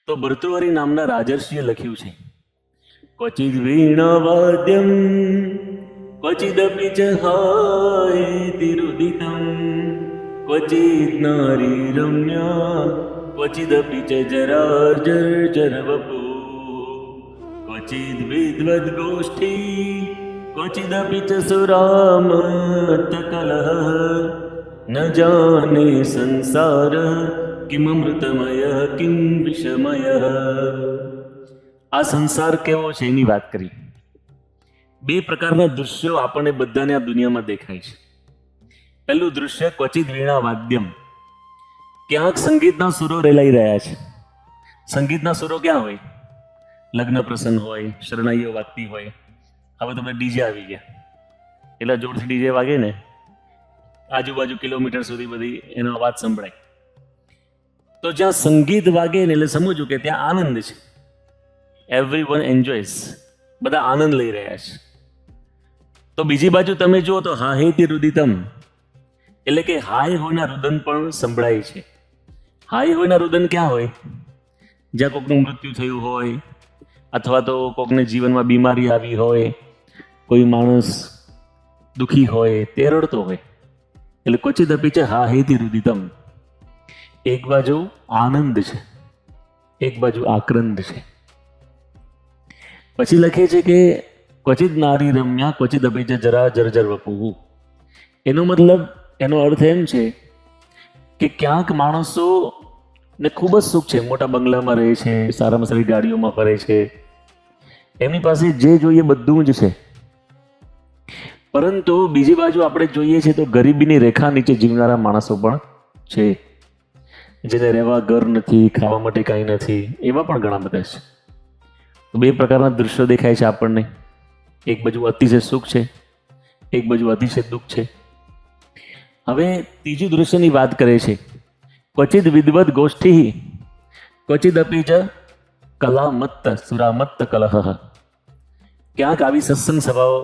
તો ભર્તૃહરિ નામના રાજર્ષિએ લખ્યું છે, ક્વચિદ વીણા વાદ્યમ ક્વચિદપિ ચ હાયતિરુદિતમ ક્વચિદ નારી રમ્યા ક્વચિદપિ ચ જરાર્જર વપુ ક્વચિદ વિદ્વદ ગોષ્ઠી ક્વચિદપિ ચ સુરામત કલહ ન જાને સંસાર કિમ અમૃતમય કિમ વિષમય. આ સંસાર કેવો છે એની વાત કરી. બે પ્રકારના દૃશ્યો આપણને બધાને આ દુનિયામાં દેખાય છે. પહેલું દૃશ્ય ક્વચિત વીણા વાદ્યમ, ક્યાંક સંગીતના સુરો રેલાઈ રહ્યા છે. સંગીતના સુરો ક્યાં હોય? લગ્ન પ્રસંગ હોય, શરણાઈઓ વાગતી હોય. હવે તમે ડીજે આવી ગયા, એટલા જોરથી ડીજે વાગે ને આજુબાજુ કિલોમીટર સુધી બધી એનો અવાજ સંભળાય. તો જ્યાં સંગીત વાગે ને એટલે સમજવું કે ત્યાં આનંદ છે. એવરી વન એન્જોયસ, બધા આનંદ લઈ રહ્યા છે. તો બીજી બાજુ તમે જુઓ તો હા હેતી રુદિતમ, એટલે કે હાય હોયના રુદન પણ સંભળાય છે. હાય હોયના રુદન ક્યાં હોય? જ્યાં કોકનું મૃત્યુ થયું હોય, અથવા તો કોકને જીવનમાં બીમારી આવી હોય, કોઈ માણસ દુઃખી હોય, તે રડતો હોય, એટલે ક્વચિત અપિ ચ હા હેતી રુદિતમ. એક બાજુ આનંદ છે, એક બાજુ આક્રંદ છે. પછી લખે છે કે ક્વચિત નારી રમ્યા ક્વચિત અપિ ચ જરા જર્જર વપુ. એનો મતલબ, એનો અર્થ એમ છે કે ક્યાંક માણસો ને ખૂબ જ સુખ છે, મોટા બંગલામાં રહે છે, સારામાં સારી ગાડીઓમાં ફરે છે, એમની પાસે જે જોઈએ બધું જ છે. પરંતુ બીજી બાજુ આપણે જોઈએ છીએ તો ગરીબીની રેખા નીચે જીવનારા માણસો પણ છે, જેને રહેવા ઘર નથી, ખાવા માટે કાંઈ નથી, એવા પણ ઘણા બધા છે. તો બે પ્રકારના દૃશ્યો દેખાય છે આપણને. એક બાજુ અતિશય સુખ છે, એક બાજુ અતિશય દુઃખ છે. હવે ત્રીજું દૃશ્યની વાત કરે છે, ક્વચિદ વિદ્વદ ગોષ્ઠી ક્વચિદ અપિ ચ કલામત્ત સુરામત્ત કલહ. ક્યાંક આવી સત્સંગ સભાઓ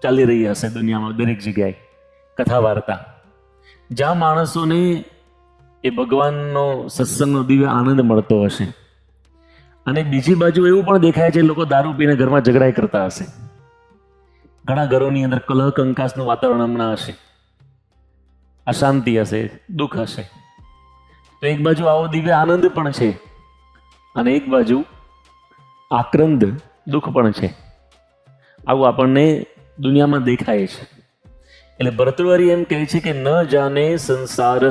ચાલી રહી હશે દુનિયામાં, દરેક જગ્યાએ કથા વાર્તા, જ્યાં માણસોને એ ભગવાનનો સત્સંગનો દિવ્ય આનંદ મળતો હશે. અને બીજી બાજુ એવું પણ દેખાય છે લોકો દારૂ પીને ઘરમાં ઝઘડાઈ કરતા હશે. ઘણા ઘરોની અંદર કલહ કંકાસનું વાતાવરણ હમણાં હશે, અશાંતિ હશે, દુઃખ હશે. તો એક બાજુ આવો દિવ્ય આનંદ પણ છે, અને એક બાજુ આક્રંદ દુઃખ પણ છે. આવું આપણને દુનિયામાં દેખાય છે. એટલે ભર્તૃહરિ એમ કહે છે કે ન જાને સંસાર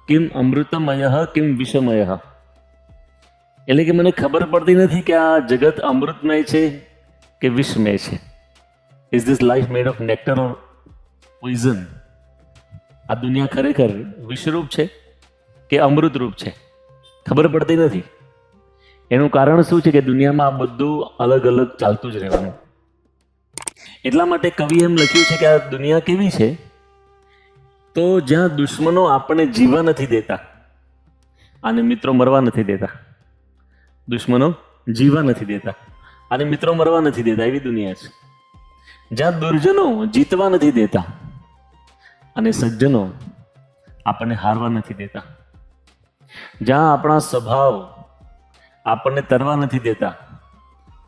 કિમ અમૃતમય કિમ વિષમય. એટલે કે મને ખબર પડતી નથી કે આ જગત અમૃતમય છે કે વિષમય છે. Is this life made of nectar or poison? આ દુનિયા ખરેખર વિષરૂપ છે કે અમૃતરૂપ છે? ખબર પડતી નથી. એનું કારણ શું છે કે દુનિયામાં આ બધું અલગ અલગ ચાલતું જ રહેવાનું. એટલા માટે કવિ એમ લખ્યું છે કે આ દુનિયા કેવી છે, તો જ્યાં દુશ્મનો આપણને જીવવા નથી દેતા અને મિત્રો મરવા નથી દેતા. દુશ્મનો જીવવા નથી દેતા અને મિત્રો મરવા નથી દેતા, એવી દુનિયા છે. જ્યાં દુર્જનો જીતવા નથી દેતા અને સજ્જનો આપણને હારવા નથી દેતા. જ્યાં આપણા સ્વભાવ આપણને તરવા નથી દેતા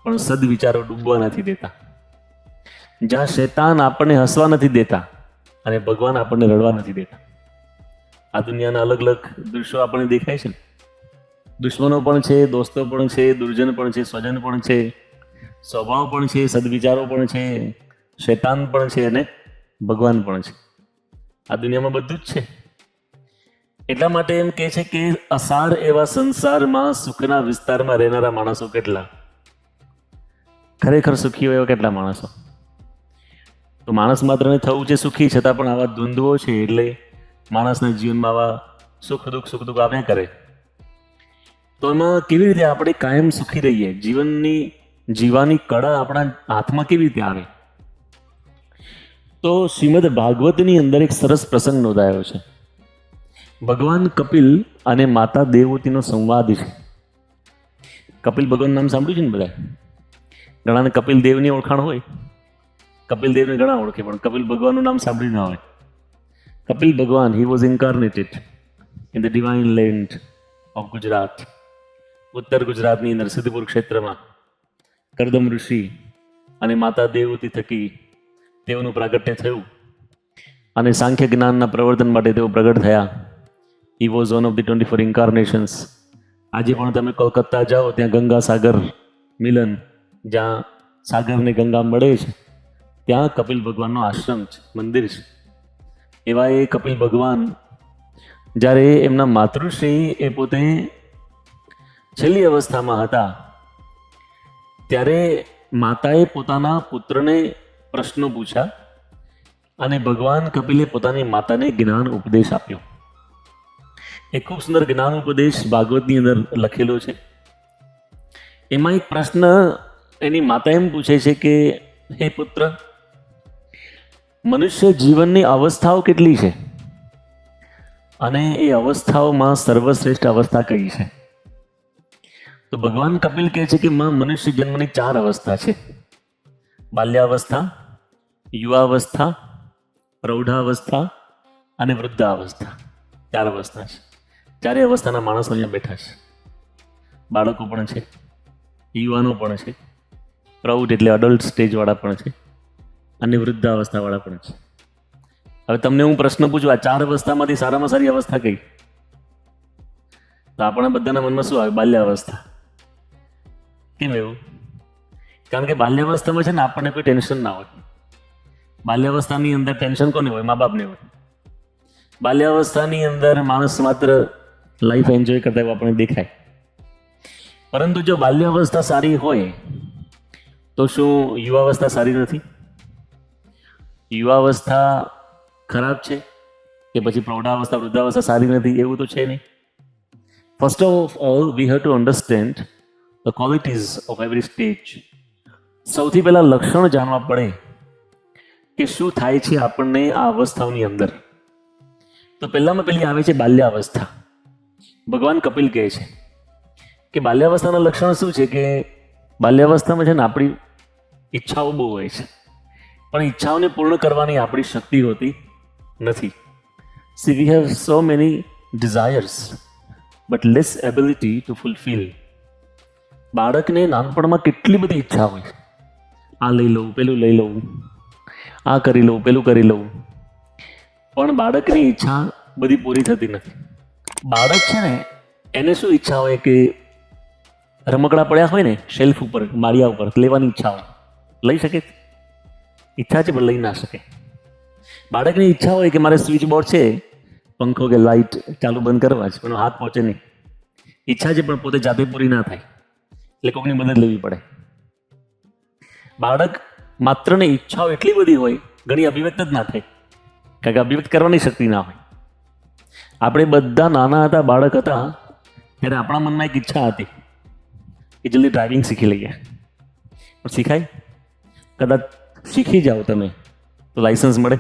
પણ સદવિચારો ડૂબવા નથી દેતા. જ્યાં શૈતાન આપણને હસવા નથી દેતા અને ભગવાન આપણને રડવા નથી દેતા. આ દુનિયાના અલગ અલગ દૃશ્યો આપણને દેખાય છે. દુશ્મનો પણ છે, દોસ્તો પણ છે, દુર્જન પણ છે, સ્વજન પણ છે, સ્વભાવ પણ છે, સદવિચારો પણ છે, શૈતાન પણ છે અને ભગવાન પણ છે. આ દુનિયામાં બધું જ છે. એટલા માટે એમ કહે છે કે અસાર એવા સંસારમાં સુખના વિસ્તારમાં રહેનારા માણસો કેટલા, ખરેખર સુખી હોય એવા કેટલા માણસો. તો માણસ માત્રને થવું છે સુખી, છતાં પણ આવા દ્વંદ્વો છે, એટલે માણસના જીવનમાં આવા સુખ દુઃખ આવ્યા કરે. તો એમાં કેવી રીતે આપણે કાયમ સુખી રહીએ? જીવવાની કળા આપણા હાથમાં કેવી રીતે આવે? તો શ્રીમદ ભાગવતની અંદર એક સરસ પ્રસંગ નોંધાયો છે. ભગવાન કપિલ અને માતા દેવહૂતિનો સંવાદ છે. કપિલ ભગવાન નામ સાંભળ્યું છે ને બધા? ઘણાને કપિલ દેવની ઓળખાણ હોય, કપિલ દેવને ઘણા ઓળખે, પણ કપિલ ભગવાનનું નામ સાંભળ્યું ના હોય. કપિલ ભગવાન, he was incarnated in the divine land of Gujarat. ઉત્તર ગુજરાતની અંદર સિદ્ધપુર ક્ષેત્રમાં કરદમ ઋષિ અને માતા દેવતી થકી તેઓનું પ્રાગટ્ય થયું અને સાંખ્ય જ્ઞાનના પ્રવર્તન માટે તેઓ પ્રગટ થયા. He was one of the 24 ઇન્કાર્નેશન્સ. આજે પણ તમે કોલકાતા જાઓ ત્યાં ગંગા સાગર મિલન, જ્યાં સાગર ને ગંગા મળે છે, ત્યાં કપિલ ભગવાનનો આશ્રમ છે, મંદિર છે. એવા એ કપિલ ભગવાન જ્યારે એમના માતૃશ્રી એ પોતે છેલ્લી અવસ્થામાં હતા ત્યારે માતાએ પોતાના પુત્રને પ્રશ્નો પૂછ્યા અને ભગવાન કપિલે પોતાની માતાને જ્ઞાન ઉપદેશ આપ્યો. એ ખૂબ સુંદર જ્ઞાન ઉપદેશ ભાગવતની અંદર લખેલો છે. એમાં એક પ્રશ્ન એની માતા એમ પૂછે છે કે હે પુત્ર, મનુષ્ય જીવનની અવસ્થાઓ કેટલી છે અને એ અવસ્થાઓમાં સર્વશ્રેષ્ઠ અવસ્થા કઈ છે? તો ભગવાન કપિલ કહે છે કે મનુષ્ય જન્મની 4 અવસ્થા છે: બાલ્યાવસ્થા, યુવાવસ્થા, પ્રૌઢાવસ્થા અને વૃદ્ધાવસ્થા. 4 અવસ્થા છે. 4 અવસ્થાના માણસો અહીંયા બેઠા છે. બાળકો પણ છે, યુવાનો પણ છે, પ્રૌઢ એટલે અડલ્ટ સ્ટેજવાળા પણ છે અને વૃદ્ધાવસ્થાવાળા પણ છે. હવે તમને હું પ્રશ્ન પૂછું, આ 4 અવસ્થામાંથી સારામાં સારી અવસ્થા કઈ? તો આપણા બધાના મનમાં શું આવે? બાલ્યાવસ્થા. કેમ એવું? કારણ કે બાલ્યાવસ્થામાં છે ને આપણને કોઈ ટેન્શન ના હોય. બાલ્યાવસ્થાની અંદર ટેન્શન કોને હોય? મા બાપને હોય. બાલ્યાવસ્થાની અંદર માણસ માત્ર લાઈફ એન્જોય કરતા એવું આપણને દેખાય. પરંતુ જો બાલ્યાવસ્થા સારી હોય તો શું યુવાવસ્થા સારી નથી? યુવાવસ્થા ખરાબ છે કે પછી પ્રૌઢાવસ્થા, વૃદ્ધાવસ્થા સારી નથી? એવું તો છે નહીં. First of all we have to understand the qualities of every stage. સૌથી પહેલાં લક્ષણ જાણવા પડે કે શું થાય છે આપણને આ અવસ્થાઓની અંદર. તો પહેલામાં પહેલી આવે છે બાલ્યાવસ્થા. ભગવાન કપિલ કહે છે કે બાલ્યાવસ્થાના લક્ષણ શું છે કે બાલ્યાવસ્થામાં છે ને આપણી ઈચ્છાઓ બહુ હોય છે, પણ ઈચ્છાઓને પૂર્ણ કરવાની આપણી શક્તિ હોતી નથી. See we have so many desires but less ability to fulfil. બાળકને નાનપણમાં કેટલી બધી ઈચ્છા હોય, આ લઈ લઉં, પેલું લઈ લઉં, આ કરી લઉં, પેલું કરી લઉં, પણ બાળકની ઈચ્છા બધી પૂરી થતી નથી. બાળક છે ને એને શું ઈચ્છા હોય કે રમકડા પડ્યા હોય ને શેલ્ફ ઉપર, માળિયા ઉપર, લેવાની ઈચ્છા હોય. લઈ શકે? ઈચ્છા છે પણ લઈ ના શકે. બાળકની ઈચ્છા હોય કે મારે સ્વિચ બોર્ડ છે, પંખો કે લાઇટ ચાલુ બંધ કરવા છે, પણ હાથ પહોંચે નહીં. ઈચ્છા છે પણ પોતે જાતે પૂરી ના થાય, એટલે કોઈની મદદ લેવી પડે. બાળક માત્ર ને ઈચ્છાઓ એટલી બધી હોય, ઘણી અભિવ્યક્ત જ ના થાય, કારણ કે અભિવ્યક્ત કરવાની શક્તિ ના હોય. આપણે બધા નાના હતા, બાળક હતા, ત્યારે આપણા મનમાં એક ઈચ્છા હતી કે જલ્દી ડ્રાઇવિંગ શીખી લઈએ. પણ શીખાય? કદાચ શીખી જાઓ તમે તો લાઇસન્સ મળે.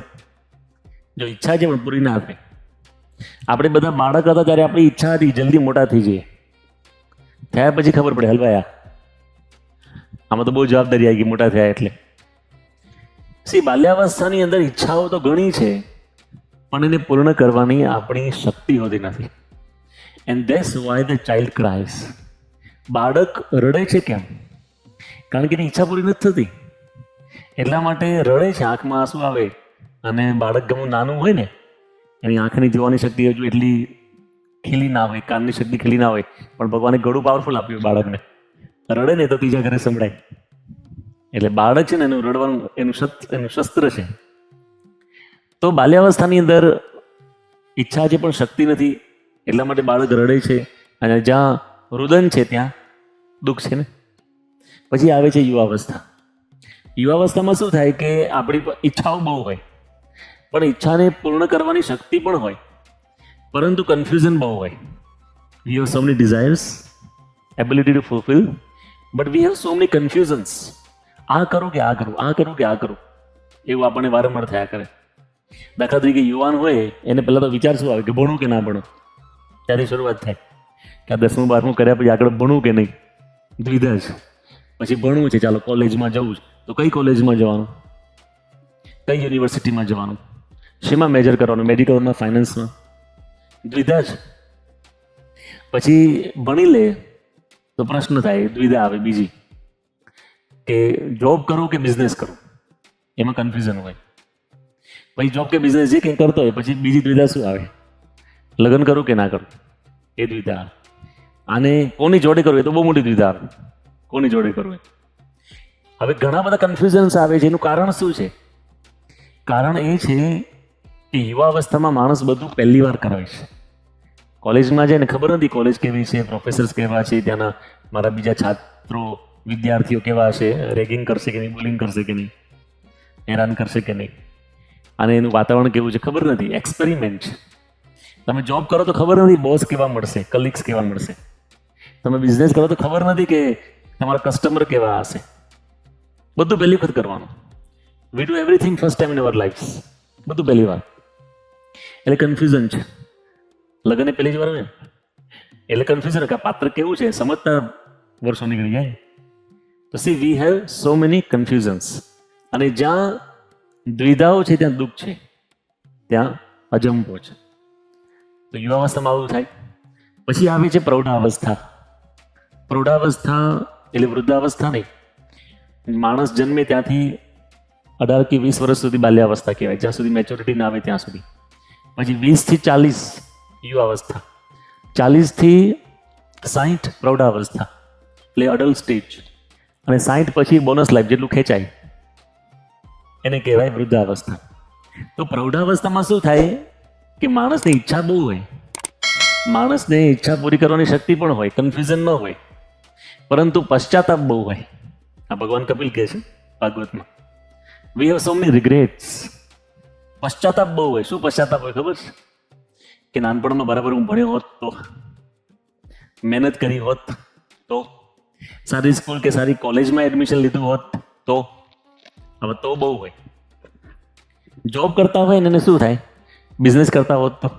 જો ઈચ્છા છે પણ પૂરી ના થાય. આપણે બધા બાળક હતા ત્યારે આપણી ઈચ્છા હતી જલ્દી મોટા થઈ જઈએ. થયા પછી ખબર પડે હલવાયા, આમાં તો બહુ જવાબદારી આવી ગઈ મોટા થયા એટલે. બાલ્યાવસ્થાની અંદર ઈચ્છાઓ તો ઘણી છે, પણ એને પૂર્ણ કરવાની આપણી શક્તિ હોતી નથી. And that's why the child cries. બાળક રડે છે કેમ? કારણ કે એની ઈચ્છા પૂરી નથી થતી, એટલા માટે રડે છે. આંખમાં આંસુ આવે અને બાળક ગમું નાનું હોય ને, એની આંખની જોવાની શક્તિ હજુ એટલી ખીલી ના હોય, કાનની શક્તિ ખીલી ના હોય, પણ ભગવાને ઘણું પાવરફુલ આપ્યું બાળકને. રડે ને તો ત્રીજા ઘરે સંભળાય. એટલે બાળક છે ને એનું રડવાનું એનું શસ્ત્ર છે. તો બાલ્યાવસ્થાની અંદર ઈચ્છા છે પણ શક્તિ નથી, એટલા માટે બાળક રડે છે. અને જ્યાં રુદન છે ત્યાં દુઃખ છે ને. પછી આવે છે યુવાવસ્થા. યુવાવસ્થામાં શું થાય કે આપણી ઈચ્છાઓ બહુ હોય, પણ ઈચ્છાને પૂર્ણ કરવાની શક્તિ પણ હોય, પરંતુ કન્ફ્યુઝન બહુ હોય. We have so many desires, ability to fulfil, but we have so many confusions. આ કરું કે આ કરું, આ કરું કે આ કરું, એવું આપણને વારંવાર થયા કરે. દાખલા તરીકે યુવાન હોય એને પહેલાં તો વિચાર શું આવે કે ભણવું કે ના ભણવું. ત્યાંથી શરૂઆત થાય કે આ 10મું 12મું કર્યા પછી આગળ ભણવું કે નહીં, દ્વિધા છે. પછી ભણવું છે, ચાલો કોલેજમાં જવું છે, તો કઈ કોલેજમાં જવાનું, કઈ યુનિવર્સિટીમાં જવાનું, શેમાં મેજર કરવાનું, મેડિકલમાં, ફાઇનાન્સમાં, દ્વિધા છે. પછી ભણી લે તો પ્રશ્ન થાય, દ્વિધા આવે બીજી, કે જોબ કરું કે બિઝનેસ કરું, એમાં કન્ફ્યુઝન હોય. પછી જોબ કે બિઝનેસ જે કંઈ કરતો હોય પછી બીજી દ્વિધા શું આવે, લગ્ન કરું કે ના કરું, એ દ્વિધા આવે. આને કોની જોડે કરવું એ તો બહુ મોટી દ્વિધા આવે, કોની જોડે કરવું. હવે ઘણા બધા કન્ફ્યુઝન્સ આવે છે. એનું કારણ શું છે? કારણ એ છે કે યુવા અવસ્થામાં માણસ બધું પહેલી વાર કરે છે. કોલેજમાં જાય ને ખબર નથી કોલેજ કેવી છે, પ્રોફેસર્સ કેવા છે, ત્યાંના મારા બીજા છાત્રો વિદ્યાર્થીઓ કેવા છે, રેગિંગ કરશે કે નહીં, બુલિંગ કરશે કે નહીં, હેરાન કરશે કે નહીં, અને એનું વાતાવરણ કેવું છે ખબર નથી. એક્સપેરિમેન્ટ છે. તમે જોબ કરો તો ખબર નથી બોસ કેવા મળશે, કલીગ્સ કેવા મળશે. તમે બિઝનેસ કરો તો ખબર નથી કે તમારા કસ્ટમર કેવા હશે. બધું પહેલી વખત કરવાનું. We do everything first time in our life. બધું પહેલી વાર. એટલે કન્ફ્યુઝન છે. લગ્ન પહેલી જ વાર ને એટલે કન્ફ્યુઝન કે આ પાત્ર કેવું છે સમજતા વર્ષો નીકળી જાય. તો see we have so many confusions. અને જ્યાં દ્વિધાઓ છે ત્યાં દુઃખ છે, ત્યાં અજંપો છે. તો યુવાવસ્થામાં આવું થાય. પછી આવે છે પ્રૌઢાવસ્થા. પ્રૌઢાવસ્થા એટલે વૃદ્ધાવસ્થા નહીં. માણસ જન્મે ત્યાંથી 18 કે 20 વર્ષ સુધી બાલ્યાવસ્થા કહેવાય, જ્યાં સુધી મેચ્યોરિટી ના આવે ત્યાં સુધી. પછી 20 થી 40 યુવાવસ્થા, 40 થી 60 પ્રૌઢાવસ્થા એટલે અડલ્ટ સ્ટેજ, અને 60 પછી બોનસ લાઈફ જેટલું ખેંચાય એને કહેવાય વૃદ્ધાવસ્થા. તો પ્રૌઢાવસ્થામાં શું થાય કે માણસની ઈચ્છા બહુ હોય, માણસને ઈચ્છા પૂરી કરવાની શક્તિ પણ હોય, કન્ફ્યુઝન ન હોય, પરંતુ પશ્ચાતાપ બહુ હોય. આ ભગવાન કપિલ કહે છે ભાગવતમાં, વી હેવ સો મેની રિગ્રેટ્સ. પશ્ચાતાપ બહુ હોય. શું પશ્ચાતાપ હોય ખબર છે? કે નાનપણમાં બરાબર હું ભણ્યો હોત તો, મહેનત કરી હોત તો, સારી સ્કૂલ કે સારી કોલેજમાં એડમિશન લીધું હોત તો. હવે તો બહુ હોય. જોબ કરતા હોય ને એને શું થાય? બિઝનેસ કરતા હોત તો.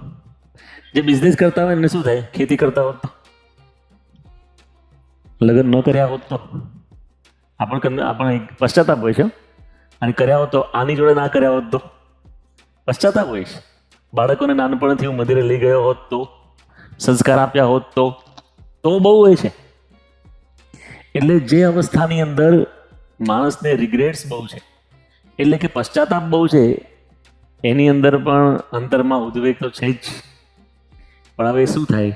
જે બિઝનેસ કરતા હોય એને શું થાય? ખેતી કરતા હોત તો. લગ્ન ન કર્યા હોત તો આપણે પશ્ચાતાપ હોય છે. અને કર્યા હોત તો, આની જોડે ના કર્યા હોત તો પશ્ચાતાપ હોય છે. બાળકોને નાનપણથી હું મંદિરે લઈ ગયો હોત તો, સંસ્કાર આપ્યા હોત તો બહુ હોય છે. એટલે જે અવસ્થાની અંદર માણસને રિગ્રેટ્સ બહુ છે, એટલે કે પશ્ચાતાપ બહુ છે, એની અંદર પણ અંતરમાં ઉદ્વેગ તો છે જ. પણ હવે શું થાય?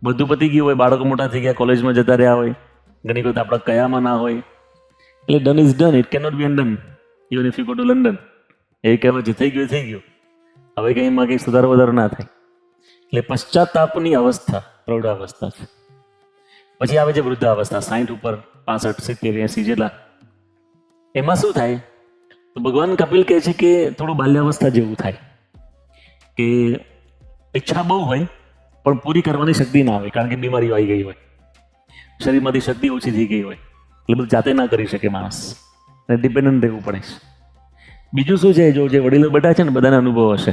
બધું પતી ગયું હોય, બાળકો મોટા થઈ ગયા, કોલેજમાં જતા રહ્યા હોય, ઘણી વખત આપણા કયામાં ના હોય, એટલે done is done, it cannot be undone even if you go to London. એ કહેવાય જે થઈ ગયું થઈ ગયું, હવે કંઈમાં કંઈ સુધારો વધારો ના થાય. એટલે પશ્ચાતાપની અવસ્થા પ્રૌઢાવસ્થા છે. પછી આવે છે વૃદ્ધાવસ્થા, 60 ઉપર, 65, 70, 80 જેટલા. એમાં શું થાય? તો ભગવાન કપિલ કહે છે કે થોડું બાલ્યાવસ્થા જેવું થાય, કે ઈચ્છા બહુ હોય પણ પૂરી કરવાની શક્તિ ના હોય, કારણ કે બીમારીઓ આવી ગઈ હોય, શરીરમાંથી શક્તિ ઓછી થઈ ગઈ હોય, એટલે બધું જાતે ના કરી શકે માણસ, અને ડિપેન્ડન્ટ રહેવું પડે છે. બીજું શું છે? જો જે વડીલો બેઠા છે ને બધાને અનુભવ હશે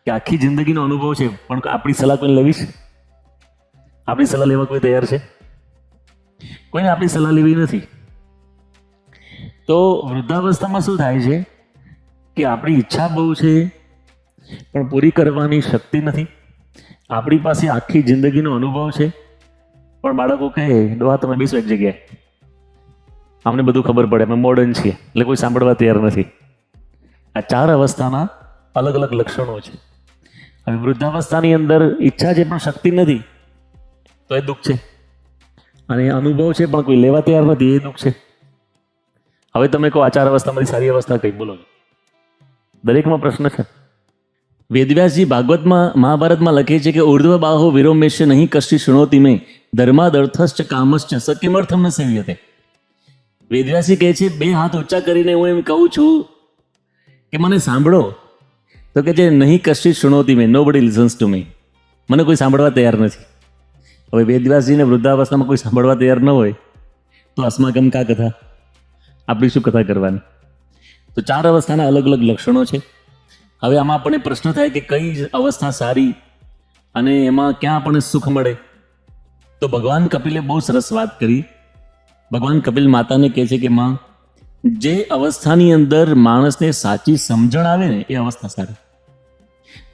કે આખી જિંદગીનો અનુભવ છે, પણ આપણી સલાહ કોઈને લેવી છે? આપણી સલાહ લેવા કોઈ તૈયાર છે? કોઈને આપણી સલાહ લેવી નથી. તો વૃદ્ધાવસ્થામાં શું થાય છે કે આપણી ઈચ્છા બહુ છે પણ પૂરી કરવાની શક્તિ નથી. આપણી પાસે આખી જિંદગીનો અનુભવ છે, પણ બાળકો કહે ડોહા તમે બેસો એક જગ્યાએ, અમને બધું ખબર પડે, અમે મોડર્ન છીએ, એટલે કોઈ સાંભળવા તૈયાર નથી. આ 4 અવસ્થાના અલગ અલગ લક્ષણો છે. હવે વૃદ્ધાવસ્થાની અંદર ઈચ્છા છે પણ શક્તિ નથી, તો એ દુઃખ છે. અને અનુભવ છે પણ કોઈ લેવા તૈયાર નથી, એ દુઃખ છે. હવે તમે કહો આ 4 અવસ્થામાંથી સારી અવસ્થા કઈ? બોલો. દરેકમાં પ્રશ્ન છે. વેદવ્યાસજી ભાગવતમાં મહાભારતમાં લખે છે કે ઉર્ધ્વ બાહો વિરોમેશ્ય નહીં કશી શૃણોતિ મેં ધર્માદર્થશ્ચ કામશ્ચ સત્યમર્થમ ન સેવ્યતે. વેદવ્યાસજી કહે છે 2 હાથ ઊંચા કરીને હું એમ કહું છું કે મને સાંભળો. તો કે છે નહીં કશી શૃણોતિ મેં, નો બડી લિસન્સ ટુ મી. મને કોઈ સાંભળવા તૈયાર નથી. હવે વેદવ્યાસજીને વૃદ્ધાવસ્થામાં કોઈ સાંભળવા તૈયાર ન હોય તો અસ્માકમ કા કથા, આપણી શું કથા કરવાની? તો 4 અવસ્થાના અલગ અલગ લક્ષણો છે. હવે આમાં આપણને પ્રશ્ન થાય કે કઈ અવસ્થા સારી અને એમાં ક્યાં આપણને સુખ મળે? તો ભગવાન કપિલે બહુ સરસ વાત કરી. ભગવાન કપિલ માતાને કહે છે કે માં, જે અવસ્થાની અંદર માણસને સાચી સમજણ આવે ને એ અવસ્થા સારી.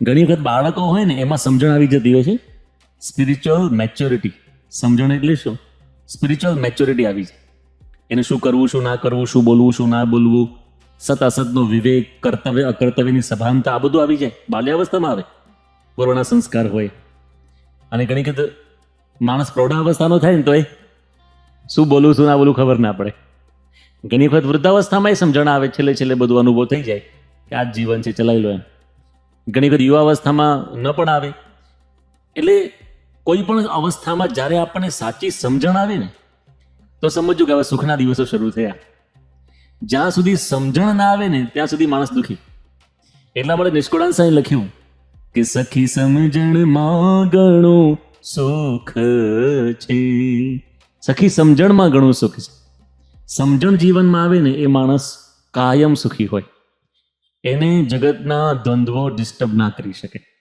ઘણી વખત બાળકો હોય ને એમાં સમજણ આવી જતી હોય છે, સ્પિરિચ્યુઅલ મેચ્યોરિટી, સમજણ એટલે શું? સ્પિરિચ્યુઅલ મેચ્યોરિટી આવી જાય. એને શું કરવું, શું ના કરવું, શું બોલવું, શું ના બોલવું, સત અસતનો વિવેક, કર્તવ્ય અકર્તવ્યની સભાનતા, આ બધું આવી જાય. બાલ્યાવસ્થામાં આવે, પૂર્વના સંસ્કાર હોય. અને ઘણી વખત માણસ પ્રૌઢાવસ્થાનો થાય ને તો એ શું બોલવું, શું ના બોલવું ખબર ના પડે. ઘણી વખત વૃદ્ધાવસ્થામાં એ સમજણ આવે, છેલ્લે છેલ્લે બધું અનુભવ થઈ જાય કે આ જ જીવન છે, ચલાવી લો એમ. ઘણી વખત યુવાવસ્થામાં ન પણ આવે. એટલે કોઈ પણ અવસ્થામાં જ્યારે આપણને સાચી સમજણ આવે ને તો સમજવું કે હવે સુખના દિવસો શરૂ થયા. જ્યાં સુધી સમજણ ના આવે ને ત્યાં સુધી માણસ દુઃખી. એટલા માટે નિષ્કુળાન સાંઈ લખ્યું કે સખી સમજણમાં ઘણું સુખ છે. સખી સમજણમાં ઘણું સુખ છે. સમજણ જીવનમાં આવે ને એ માણસ કાયમ સુખી હોય. એને જગતના દ્વંદ્વો ડિસ્ટર્બ ના કરી શકે.